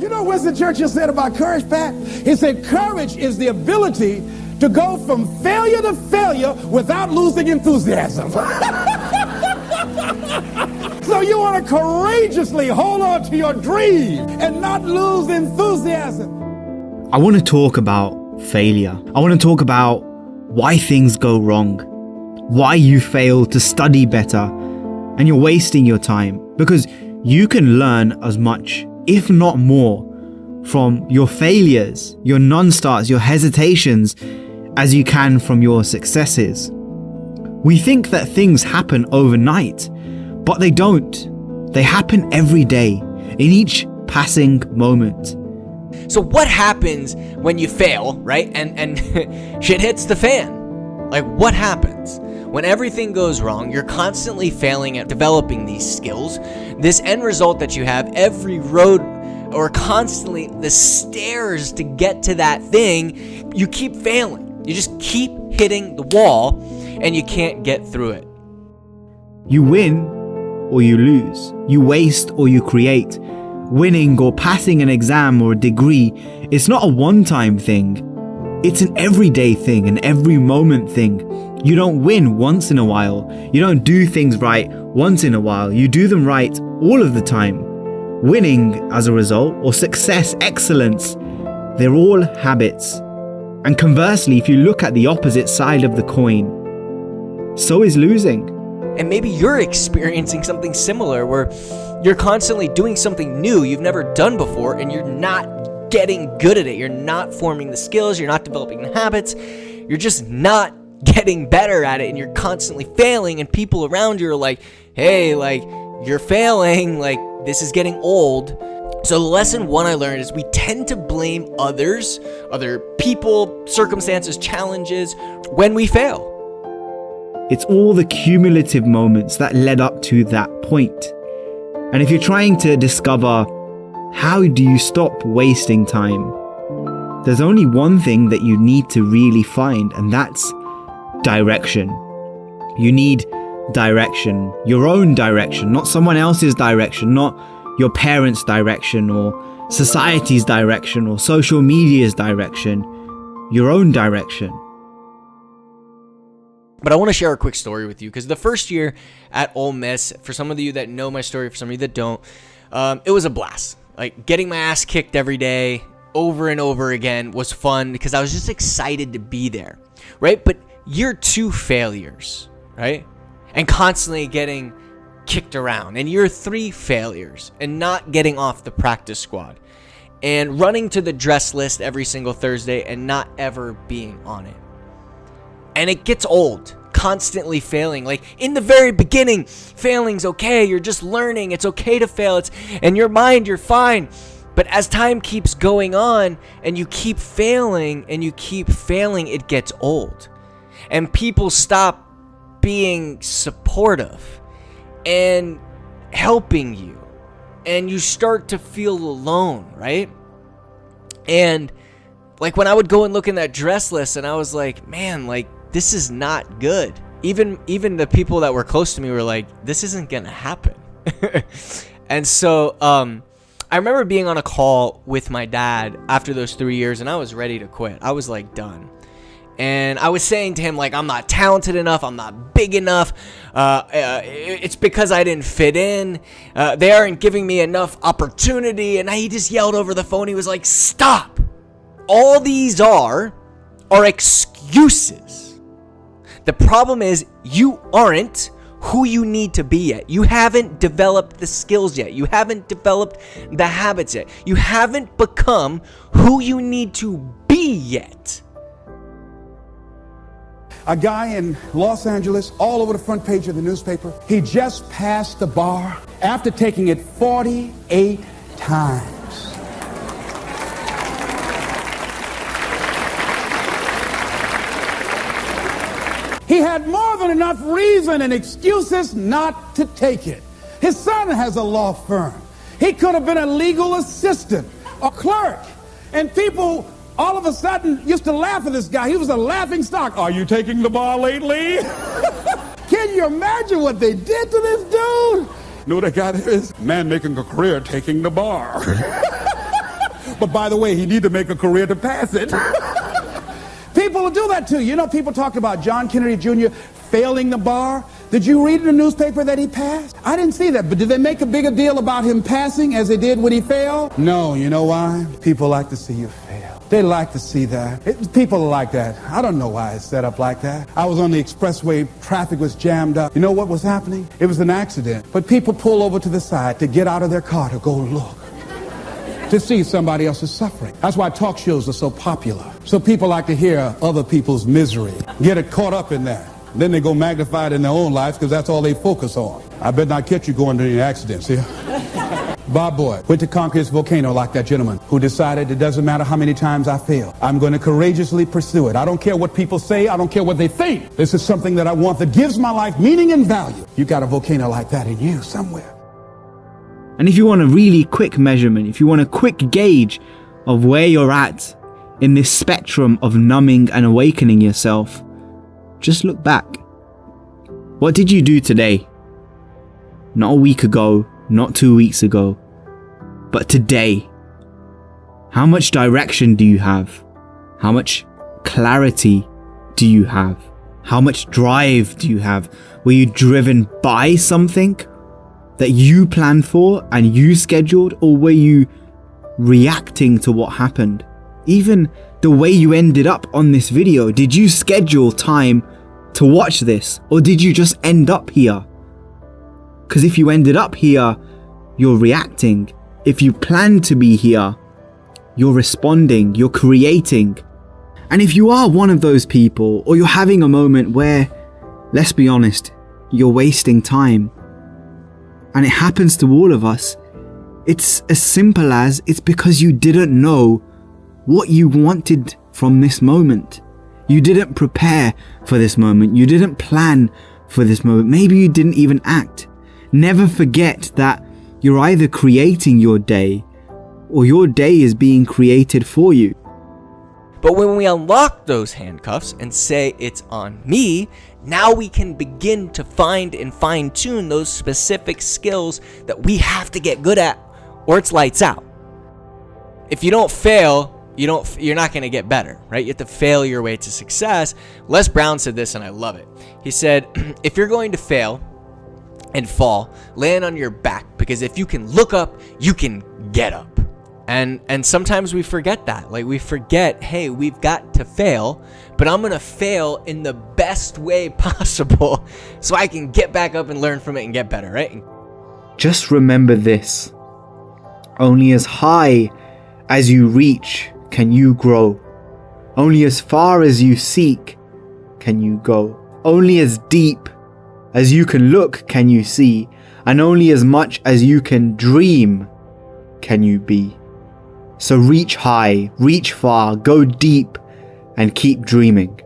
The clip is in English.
You know what Winston Churchill said about courage, Pat? He said courage is the ability to go from failure to failure without losing enthusiasm. So you want to courageously hold on to your dream and not lose enthusiasm. I want to talk about failure. I want to talk about why things go wrong, why you fail to study better, and you're wasting your time. Because you can learn as much, if not more, from your failures, your non-starts, your hesitations, as you can from your successes. We think that things happen overnight, but they don't. They happen every day, in each passing moment. So what happens when you fail, right? And shit hits the fan? Like, what happens? When everything goes wrong, you're constantly failing at developing these skills. This end result that you have, every road or constantly the stairs to get to that thing, you keep failing. You just keep hitting the wall and you can't get through it. You win or you lose. You waste or you create. Winning or passing an exam or a degree, it's not a one-time thing. It's an everyday thing, an every moment thing. You don't win once in a while. You don't do things right once in a while. You do them right all of the time. Winning as a result, or success, excellence, they're all habits. And conversely, if you look at the opposite side of the coin, so is losing. And maybe you're experiencing something similar where you're constantly doing something new you've never done before and you're not getting good at it. You're not forming the skills, you're not developing the habits, you're just not getting better at it, and you're constantly failing, and people around you are like, hey, like, you're failing, like, this is getting old. So lesson one I learned is we tend to blame others, other people, circumstances, challenges when we fail. It's all the cumulative moments that led up to that point. And if you're trying to discover how do you stop wasting time, there's only one thing that you need to really find, and that's direction. You need direction, your own direction, not someone else's direction, not your parents' direction or society's direction or social media's direction, your own direction. But I want to share a quick story with you, because the first year at Ole Miss, for some of you that know my story, for some of you that don't, it was a blast. Like, getting my ass kicked every day over and over again was fun because I was just excited to be there, right? But year two failures, right? And constantly getting kicked around. And year three failures and not getting off the practice squad. And running to the dress list every single Thursday and not ever being on it. And it gets old, constantly failing. Like, in the very beginning, failing's okay. You're just learning. It's okay to fail. It's in your mind, you're fine. But as time keeps going on and you keep failing and you keep failing, it gets old. And people stop being supportive and helping you. And you start to feel alone, right? And like, when I would go and look in that dress list and I was like, man, like, this is not good. Even the people that were close to me were like, this isn't gonna happen. And so I remember being on a call with my dad after those 3 years, and I was ready to quit. I was like, done. And I was saying to him, like, I'm not talented enough, I'm not big enough, it's because I didn't fit in, they aren't giving me enough opportunity. And he just yelled over the phone, he was like, stop. All these are excuses. The problem is you aren't who you need to be yet. You haven't developed the skills yet. You haven't developed the habits yet. You haven't become who you need to be yet. A guy in Los Angeles, all over the front page of the newspaper, he just passed the bar after taking it 48 times. He had more than enough reason and excuses not to take it. His son has a law firm. He could have been a legal assistant, a clerk. And people all of a sudden used to laugh at this guy. He was a laughing stock. Are you taking the bar lately? Can you imagine what they did to this dude? You know what that guy is? Man making a career taking the bar. But by the way, he need to make a career to pass it. People will do that too. You know, people talk about John Kennedy Jr. failing the bar. Did you read in the newspaper that he passed? I didn't see that, but did they make a bigger deal about him passing as they did when he failed? No, you know why? People like to see you fail. They like to see that. People are like that. I don't know why it's set up like that. I was on the expressway, traffic was jammed up. You know what was happening? It was an accident. But people pull over to the side to get out of their car to go look, to see somebody else's suffering. That's why talk shows are so popular. So people like to hear other people's misery, get it caught up in that. Then they go magnify it in their own lives because that's all they focus on. I better not catch you going to any accidents here. Bob Boyd went to conquer his volcano like that gentleman who decided it doesn't matter how many times I fail. I'm going to courageously pursue it. I don't care what people say. I don't care what they think. This is something that I want that gives my life meaning and value. You got a volcano like that in you somewhere. And if you want a really quick measurement, if you want a quick gauge of where you're at in this spectrum of numbing and awakening yourself, just look back. What did you do today? Not a week ago, not 2 weeks ago, but today. How much direction do you have? How much clarity do you have? How much drive do you have? Were you driven by something that you planned for and you scheduled, or were you reacting to what happened? Even the way you ended up on this video, did you schedule time to watch this, or did you just end up here? Because if you ended up here, you're reacting. If you plan to be here, you're responding, you're creating. And if you are one of those people, or you're having a moment where, let's be honest, you're wasting time, and it happens to all of us, it's as simple as it's because you didn't know what you wanted from this moment. You didn't prepare for this moment. You didn't plan for this moment. Maybe you didn't even act. Never forget that you're either creating your day or your day is being created for you. But when we unlock those handcuffs and say it's on me, now we can begin to find and fine-tune those specific skills that we have to get good at, or it's lights out. If you don't fail, you're not going to get better, right? You have to fail your way to success. Les Brown said this, and I love it. He said, if you're going to fail and fall, land on your back, because if you can look up, you can get up. And sometimes we forget that. Like, we forget, hey, we've got to fail, but I'm going to fail in the best way possible so I can get back up and learn from it and get better, right? Just remember this. Only as high as you reach can you grow. Only as far as you seek can you go. Only as deep as you can look can you see. And only as much as you can dream can you be. So reach high, reach far, go deep, and keep dreaming.